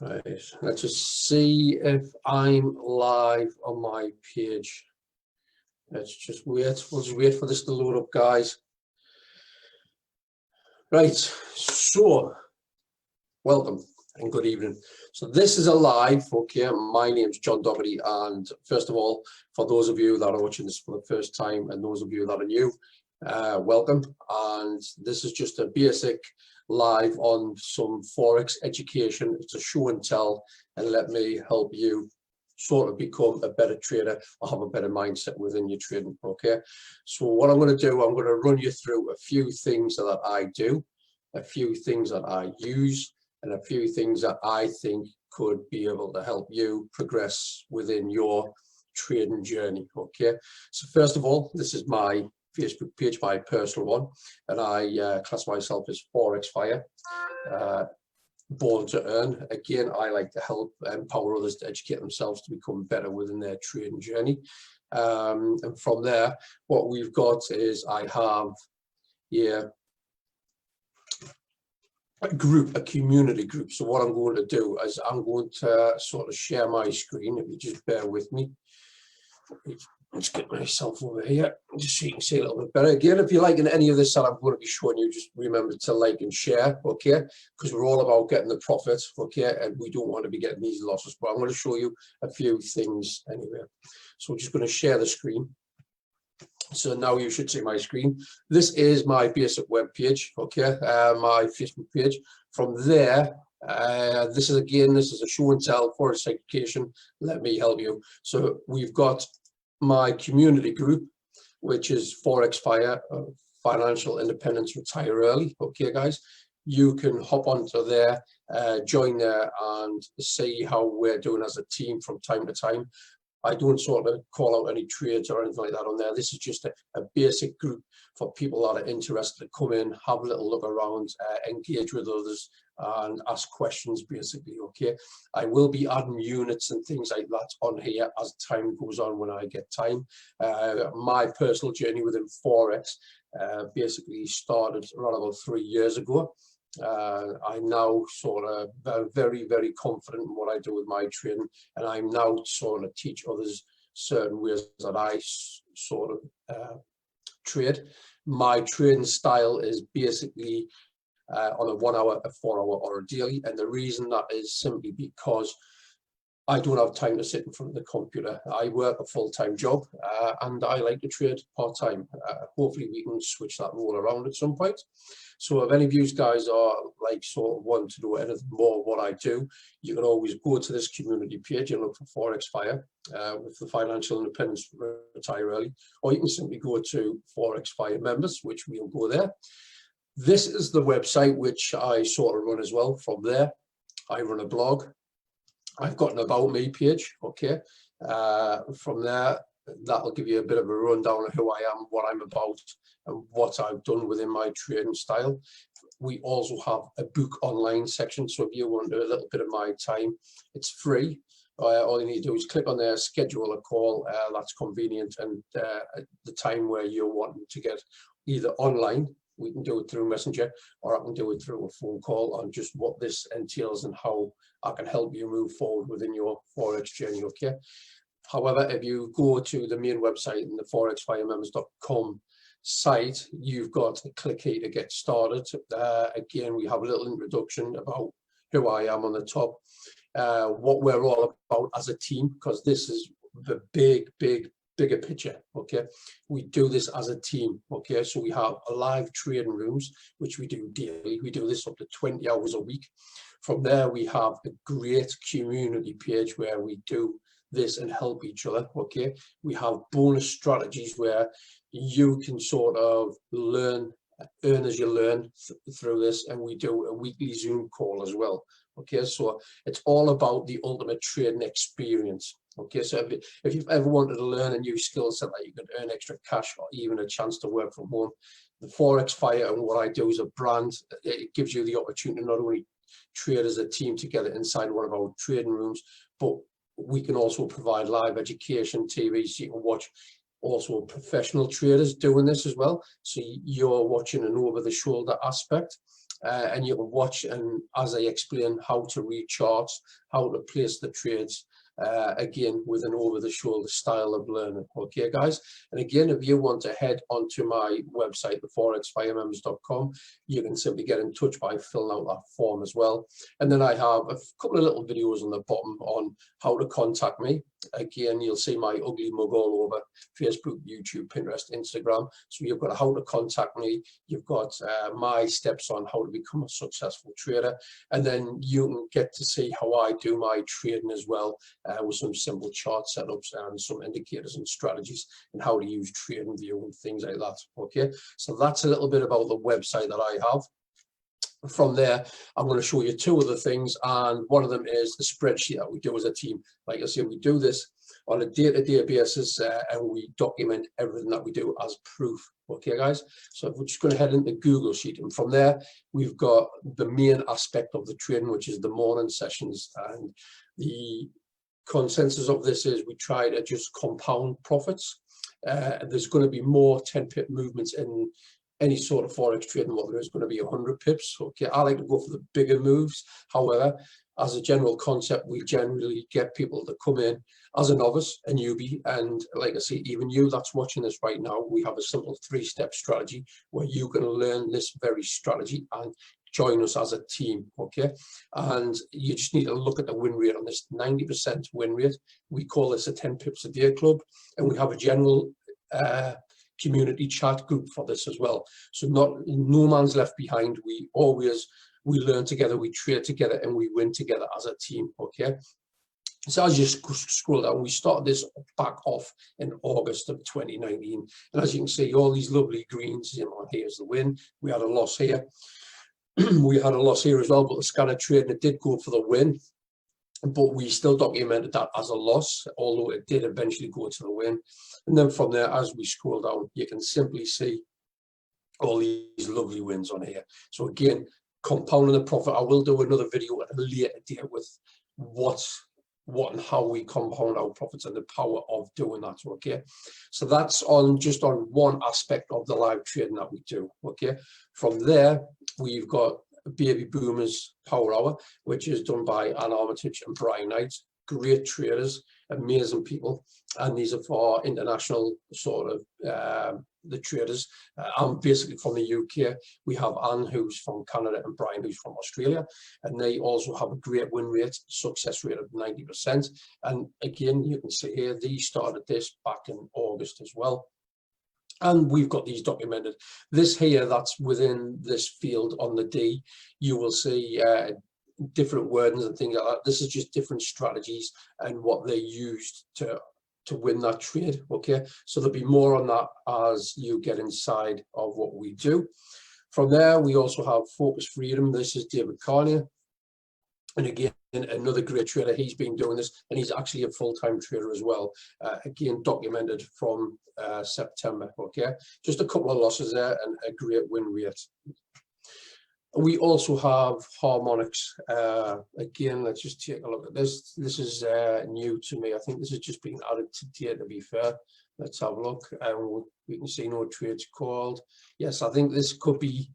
Right, let's just see if I'm live on my page. Let's just wait. We'll just wait for this to load up, guys. Right, so welcome and good evening. So this is a live, okay? My name's John Docherty, and first of all, for those of you that are watching this for the first time and those of you that are new, welcome. And this is just a basic live on some Forex education. It's a show and tell, and let me help you sort of become a better trader or have a better mindset within your trading. Okay, so what I'm going to do, I'm going to run you through a few things that I do, a few things that I use, and a few things that I think could be able to help you progress within your trading journey. Okay, so first of all, this is my Facebook page, my personal one, and I class myself as Forex Fire, born to earn. Again, I like to help empower others to educate themselves to become better within their trading journey. And from there, what we've got is I have here a group, a community group. So what I'm going to do is I'm going to sort of share my screen. If you just bear with me. Let's get myself over here just so you can see a little bit better. Again, if you're liking any of this that I'm going to be showing you, just remember to like and share, okay? Because we're all about getting the profit, okay? And we don't want to be getting these losses. But I'm going to show you a few things anyway. So we're just going to share the screen. So now you should see my screen. This is my basic web page, okay? My Facebook page. From there, this is a show and tell for education. Let me help you. So we've got my community group, which is Forex Fire, Financial Independence Retire Early. Okay, guys, you can hop onto there, join there, and see how we're doing as a team from time to time. I don't sort of call out any trades or anything like that on there. This is just a basic group for people that are interested to come in, have a little look around, engage with others, and ask questions, basically, okay? I will be adding units and things like that on here as time goes on when I get time. My personal journey within Forex basically started around about 3 years ago. I'm now sort of very, very confident in what I do with my trading, and I'm now sort of teach others certain ways that I sort of trade. My trading style is basically on a 1 hour, a 4 hour, or a daily, and the reason that is simply because I don't have time to sit in front of the computer. I work a full-time job, and I like to trade part-time. Hopefully we can switch that role around at some point. So if any of you guys are like sort of want to do anything more of what I do, you can always go to this community page and look for Forex Fire with the Financial Independence Retire Early, or you can simply go to Forex Fire Members, which we'll go there. This is the website which I sort of run as well. From there, I run a blog. I've got an About Me page, okay? From there, that'll give you a bit of a rundown of who I am, what I'm about, and what I've done within my trading style. We also have a book online section, so if you want to do a little bit of my time, it's free. All you need to do is click on there, schedule a call that's convenient, and the time where you're wanting to get either online. We can do it through Messenger, or I can do it through a phone call on just what this entails and how I can help you move forward within your Forex journey, okay? However, if you go to the main website in the forexfiremembers.com site, you've got to click here to get started. Again, we have a little introduction about who I am on the top, what we're all about as a team, because this is the bigger picture, okay? We do this as a team, okay? So we have live trading rooms, which we do daily. We do this up to 20 hours a week. From there, we have a great community page where we do this and help each other, okay? We have bonus strategies where you can sort of earn as you learn through this, and we do a weekly Zoom call as well, okay? So it's all about the ultimate trading experience. Okay, so if you've ever wanted to learn a new skill set that you can earn extra cash or even a chance to work from home, the Forex Fire and what I do is a brand. It gives you the opportunity to not only trade as a team together inside one of our trading rooms, but we can also provide live education, TV, so you can watch also professional traders doing this as well. So you're watching an over-the-shoulder aspect. and you can watch, and as I explain how to read charts, how to place the trades, again with an over-the-shoulder style of learning. Okay guys, and again, if you want to head onto my website, theforexfiremembers.com, you can simply get in touch by filling out that form as well. And then I have a couple of little videos on the bottom on how to contact me. Again, you'll see my ugly mug all over Facebook, YouTube, Pinterest, Instagram. So you've got how to contact me, you've got my steps on how to become a successful trader, and then you can get to see how I do my trading as well, with some simple chart setups and some indicators and strategies, and how to use TradingView and things like that. Okay, so that's a little bit about the website that I have. From there, I'm going to show you two other things, and one of them is the spreadsheet that we do as a team. Like I said, we do this on a day-to-day basis, and we document everything that we do as proof. Okay guys, so we're just going to head into Google Sheet, and from there we've got the main aspect of the trading, which is the morning sessions. And the consensus of this is we try to just compound profits. There's going to be more 10-pip movements in any sort of forex trading what there is going to be 100 pips. Okay, I like to go for the bigger moves. However, as a general concept, we generally get people to come in as a novice, a newbie, and like I say, even you that's watching this right now, we have a simple 3-step strategy where you can learn this very strategy and join us as a team. Okay, and you just need to look at the win rate on this. 90% win rate. We call this a 10 pips a day club, and we have a general community chat group for this as well. So no man's left behind. We learn together, we trade together, and we win together as a team. Okay, so as you scroll down, we started this back off in August of 2019, and as you can see, all these lovely greens. You know, here's the win. We had a loss here. We had a loss here as well, but the scanner trade, it did go for the win, but we still documented that as a loss, although it did eventually go to the win. And then from there, as we scroll down, you can simply see all these lovely wins on here. So again, compounding the profit. I will do another video at a later date with what and how we compound our profits and the power of doing that. Okay, so that's just on one aspect of the live trading that we do. Okay, from there we've got Baby Boomers Power Hour, which is done by Ann Armitage and Brian Knight. Great traders, amazing people, and these are for international sort of the traders. I'm basically from the UK. We have Anne, who's from Canada, and Brian, who's from Australia, and they also have a great win rate, success rate of 90%. And again, you can see here, these started this back in August as well. And we've got these documented. This here, that's within this field on the D, you will see different wordings and things like that. This is just different strategies and what they used to win that trade. Okay, so there'll be more on that as you get inside of what we do. From there, we also have Focus Freedom. This is David Carnier, and again, another great trader. He's been doing this, and he's actually a full-time trader as well. Again, documented from September. Okay, just a couple of losses there and a great win rate. We also have Harmonics. Again, let's just take a look at this. This is new to me. I think this has just been added today, to be fair. Let's have a look. We can see no trades called. Yes, I think this could be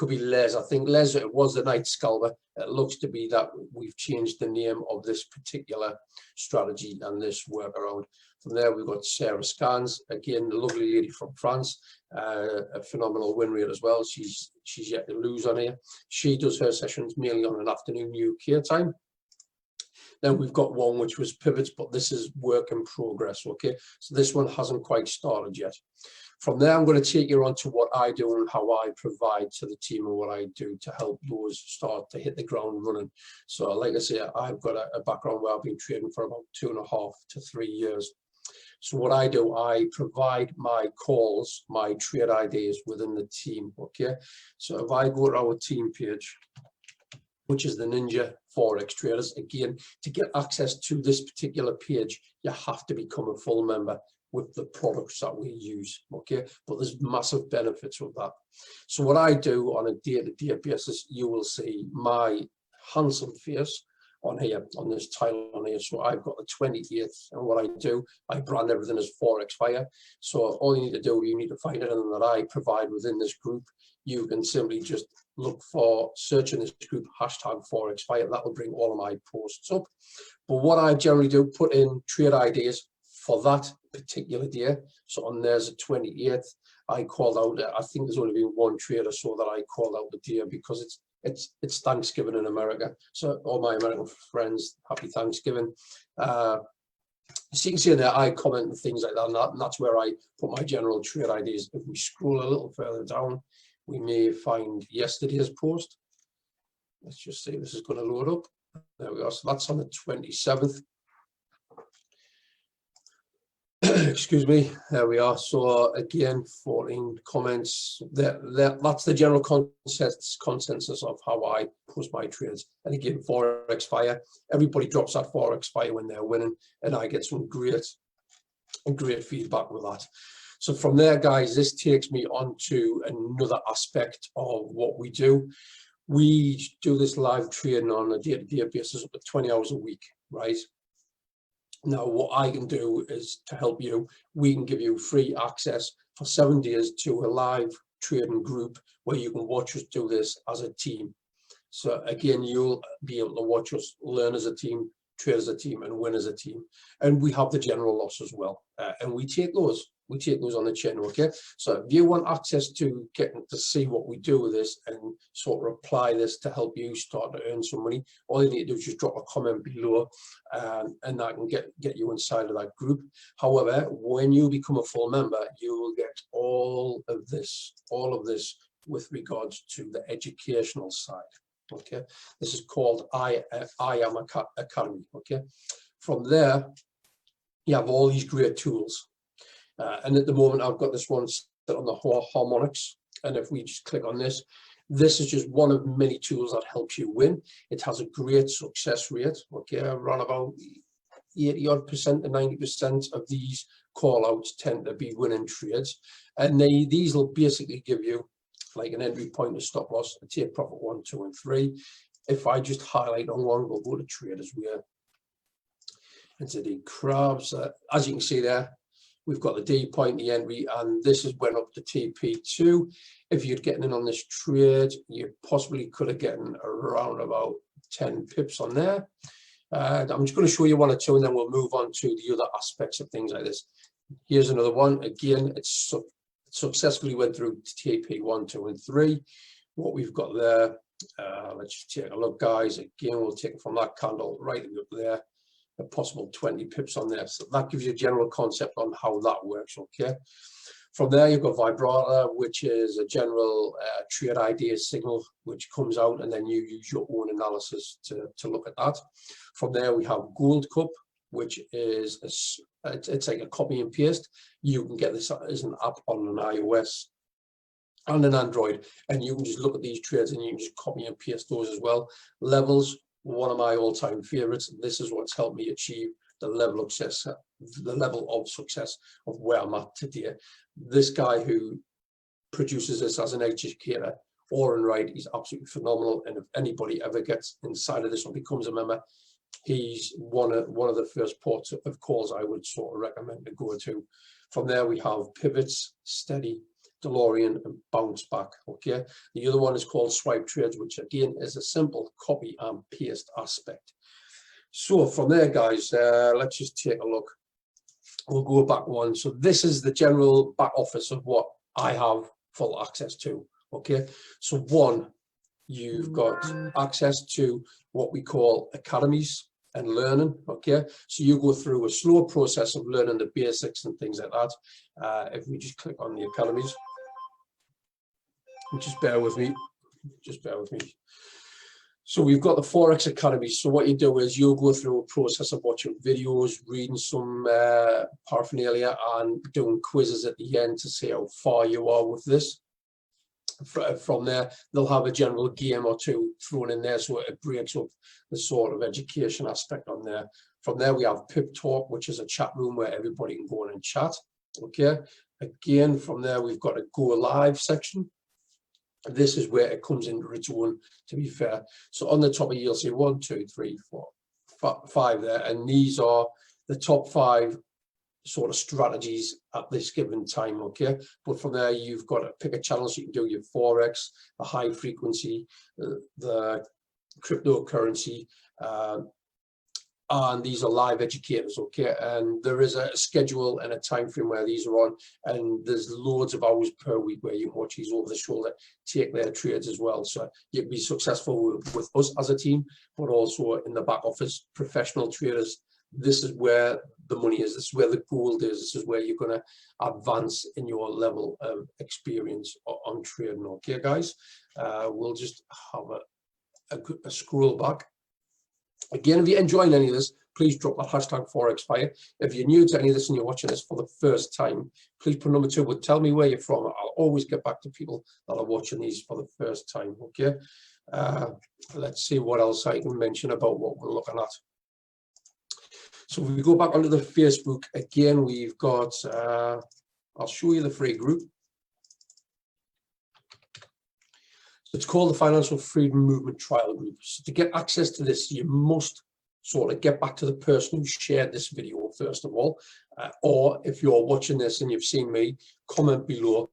Les. I think Les, it was the Night Scalper. It looks to be that we've changed the name of this particular strategy and this workaround. From there, we've got Sarah Scans, again, the lovely lady from France, a phenomenal win rate as well. She's yet to lose on here. She does her sessions mainly on an afternoon UK time. Then we've got one which was pivots, but this is work in progress. Okay, so this one hasn't quite started yet. From there, I'm going to take you on to what I do and how I provide to the team and what I do to help those start to hit the ground running. So like I say, I've got a background where I've been trading for about 2.5 to 3 years. So what I do, I provide my calls, my trade ideas within the team. Okay, so if I go to our team page, which is the Ninja Forex Traders, again, to get access to this particular page, you have to become a full member with the products that we use. Okay, but there's massive benefits with that. So what I do on a day-to-day basis, you will see my handsome face on here, on this tile on here. So I've got the 28th, and what I do, I brand everything as Forex Fire. So all you need to do, you need to find anything that I provide within this group. You can simply just look for, search in this group, hashtag Forex Fire. That will bring all of my posts up. But what I generally do, put in trade ideas for that particular day. So on there's the 28th, I called out, I think there's only been one trade or so that I called out the day, because it's Thanksgiving in America. So all my American friends, happy Thanksgiving. So you can see in there, I comment and things like that, and that's where I put my general trade ideas. If we scroll a little further down, we may find yesterday's post. Let's just see, this is going to load up. There we go. So that's on the 27th. Excuse me. There we are. So again, 14 comments. That's the general consensus of how I post my trades. And again, Forex Fire. Everybody drops that Forex Fire when they're winning, and I get some great feedback with that. So from there, guys, this takes me on to another aspect of what we do. We do this live trading on a day-to-day basis up to 20 hours a week, right? Now, what I can do is to help you, we can give you free access for 7 days to a live trading group where you can watch us do this as a team. So again, you'll be able to watch us learn as a team, trade as a team, and win as a team. And we have the general loss as well. And we take those on the chin, okay? So if you want access to getting to see what we do with this and sort of apply this to help you start to earn some money, all you need to do is just drop a comment below, and that can get you inside of that group. However, when you become a full member, you will get all of this with regards to the educational side. Okay, this is called I Am Academy. Okay, from there you have all these great tools, and at the moment I've got this one set on the harmonics, and if we just click on this, this is just one of many tools that helps you win. It has a great success rate. Okay, around about 80% to 90% of these call outs tend to be winning trades, and these will basically give you like an entry point, a stop loss, a take profit 1, 2, and 3. If I just highlight on one, we'll go to traders where into the crabs. As you can see there, we've got the D point, the entry, and this is went up to TP2. If you're getting in on this trade, you possibly could have gotten around about 10 pips on there. I'm just going to show you one or two, and then we'll move on to the other aspects of things like this. Here's another one. Again, it's successfully went through TP 1, 2, and 3. What we've got there, let's just take a look, guys. Again, we'll take it from that candle right up there, a possible 20 pips on there. So that gives you a general concept on how that works. Okay. From there, you've got vibrator, which is a general trade idea signal which comes out, and then you use your own analysis to look at that. From there, we have Gold Cup, which is it's like a copy and paste. You can get this as an app on an iOS and an Android, and you can just look at these trades and you can just copy and paste those as well. Levels, one of my all-time favorites. This is what's helped me achieve the level of success of where I'm at today. This guy who produces this as an educator, Oren Wright, he's absolutely phenomenal. And if anybody ever gets inside of this or becomes a member, he's one of the first ports of calls I would sort of recommend to go to. From there, we have pivots, steady, DeLorean, and bounce back. Okay, the other one is called swipe trades, which again is a simple copy and paste aspect. So from there, guys, let's just take a look. We'll go back one. So this is the general back office of what I have full access to. Okay, so one, you've got access to what we call academies and learning. Okay, so you go through a slow process of learning the basics and things like that. If we just click on the academies, just bear with me. So we've got the Forex Academy. So what you do is you'll go through a process of watching videos, reading some paraphernalia, and doing quizzes at the end to see how far you are with this. From there, they'll have a general game or two thrown in there, so it breaks up the sort of education aspect on there. From there, we have Pip Talk, which is a chat room where everybody can go in and chat. Okay. Again, from there, we've got a Go Live section. this is where it comes into its own, to be fair. So on the top of you'll see 1, 2, 3, 4, 5 there, and these are the top 5 sort of strategies at this given time. Okay, but from there you've got to pick a channel, so you can do your Forex, the high frequency, the cryptocurrency, and these are live educators. Okay, and there is a schedule and a time frame where these are on, and there's loads of hours per week where you can watch these over the shoulder, take their trades as well, so you can be successful with us as a team, but also in the back office, professional traders. This is where the money is. This is where the gold is. This is where you're going to advance in your level of experience on trading. Okay, guys, we'll just have a scroll back. Again, if you're enjoying any of this, please drop that hashtag ForexFire. If you're new to any of this and you're watching this for the first time, please put number 2, but tell me where you're from. I'll always get back to people that are watching these for the first time. Okay, let's see what else I can mention about what we're looking at. So if we go back onto the Facebook again, we've got, I'll show you the free group. It's called the Financial Freedom Movement Trial Group. So to get access to this, you must sort of get back to the person who shared this video first of all, or if you're watching this and you've seen me, comment below.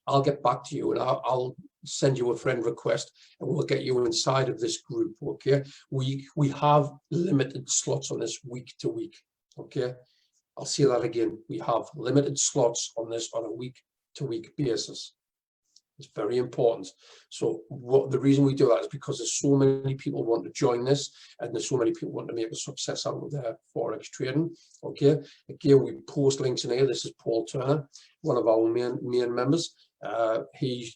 I'll get back to you and I'll send you a friend request and we'll get you inside of this group. Okay, we have limited slots on this week to week. Okay, I'll say that again. We have limited slots on this on a week to week basis. It's very important. So the reason we do that is because there's so many people want to join this, and there's so many people want to make a success out of their Forex trading. Okay, again, we post links in here. This is Paul Turner, one of our main members. He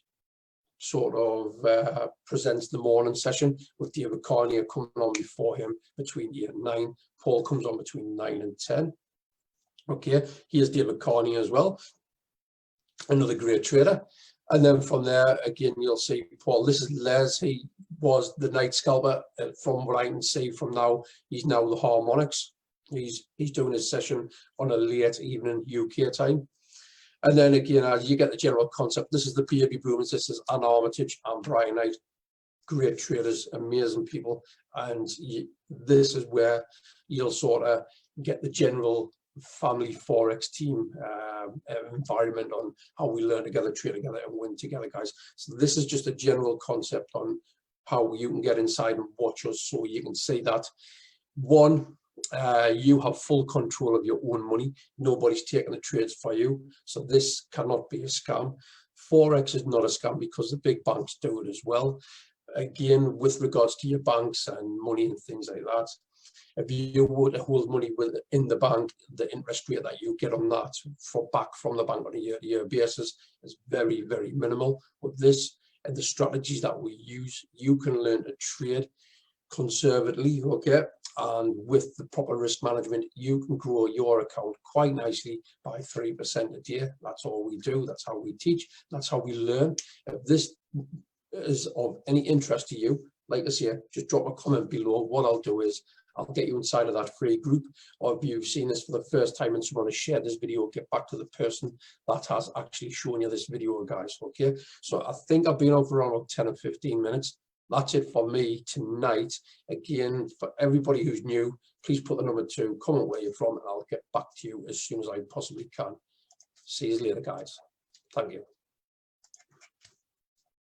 sort of presents the morning session with David Carnier coming on before him between 8 and 9. Paul comes on between 9 and 10. Okay, here's David Carnier as well, another great trader. And then from there, again, you'll see Paul. This is Les. He was the night scalper. From what I can see from now, he's now the harmonics. He's doing his session on a late evening UK time. And then again, as you get the general concept, this is the baby boomers. This is Ann Armitage and Brian Knight. Great traders, amazing people. And this is where you'll sort of get the general family Forex team environment on how we learn together, trade together, and win together, guys. So this is just a general concept on how you can get inside and watch us, so you can see that, one, you have full control of your own money. Nobody's taking the trades for you. So this cannot be a scam. Forex is not a scam because the big banks do it as well. Again, with regards to your banks and money and things like that, if you were to hold money in the bank, the interest rate that you get on that back from the bank on a year-to-year basis is very, very minimal. With this and the strategies that we use, you can learn to trade conservatively, okay? And with the proper risk management, you can grow your account quite nicely by 3% a day. That's all we do. That's how we teach. That's how we learn. If this is of any interest to you, like I say, just drop a comment below. What I'll do is I'll get you inside of that free group, or if you've seen this for the first time and someone has shared this video, get back to the person that has actually shown you this video, guys. Okay, so I think I've been on for around 10 or 15 minutes. That's it for me tonight. Again, for everybody who's new, please put the number 2, comment where you're from, and I'll get back to you as soon as I possibly can. See you later, guys. Thank you.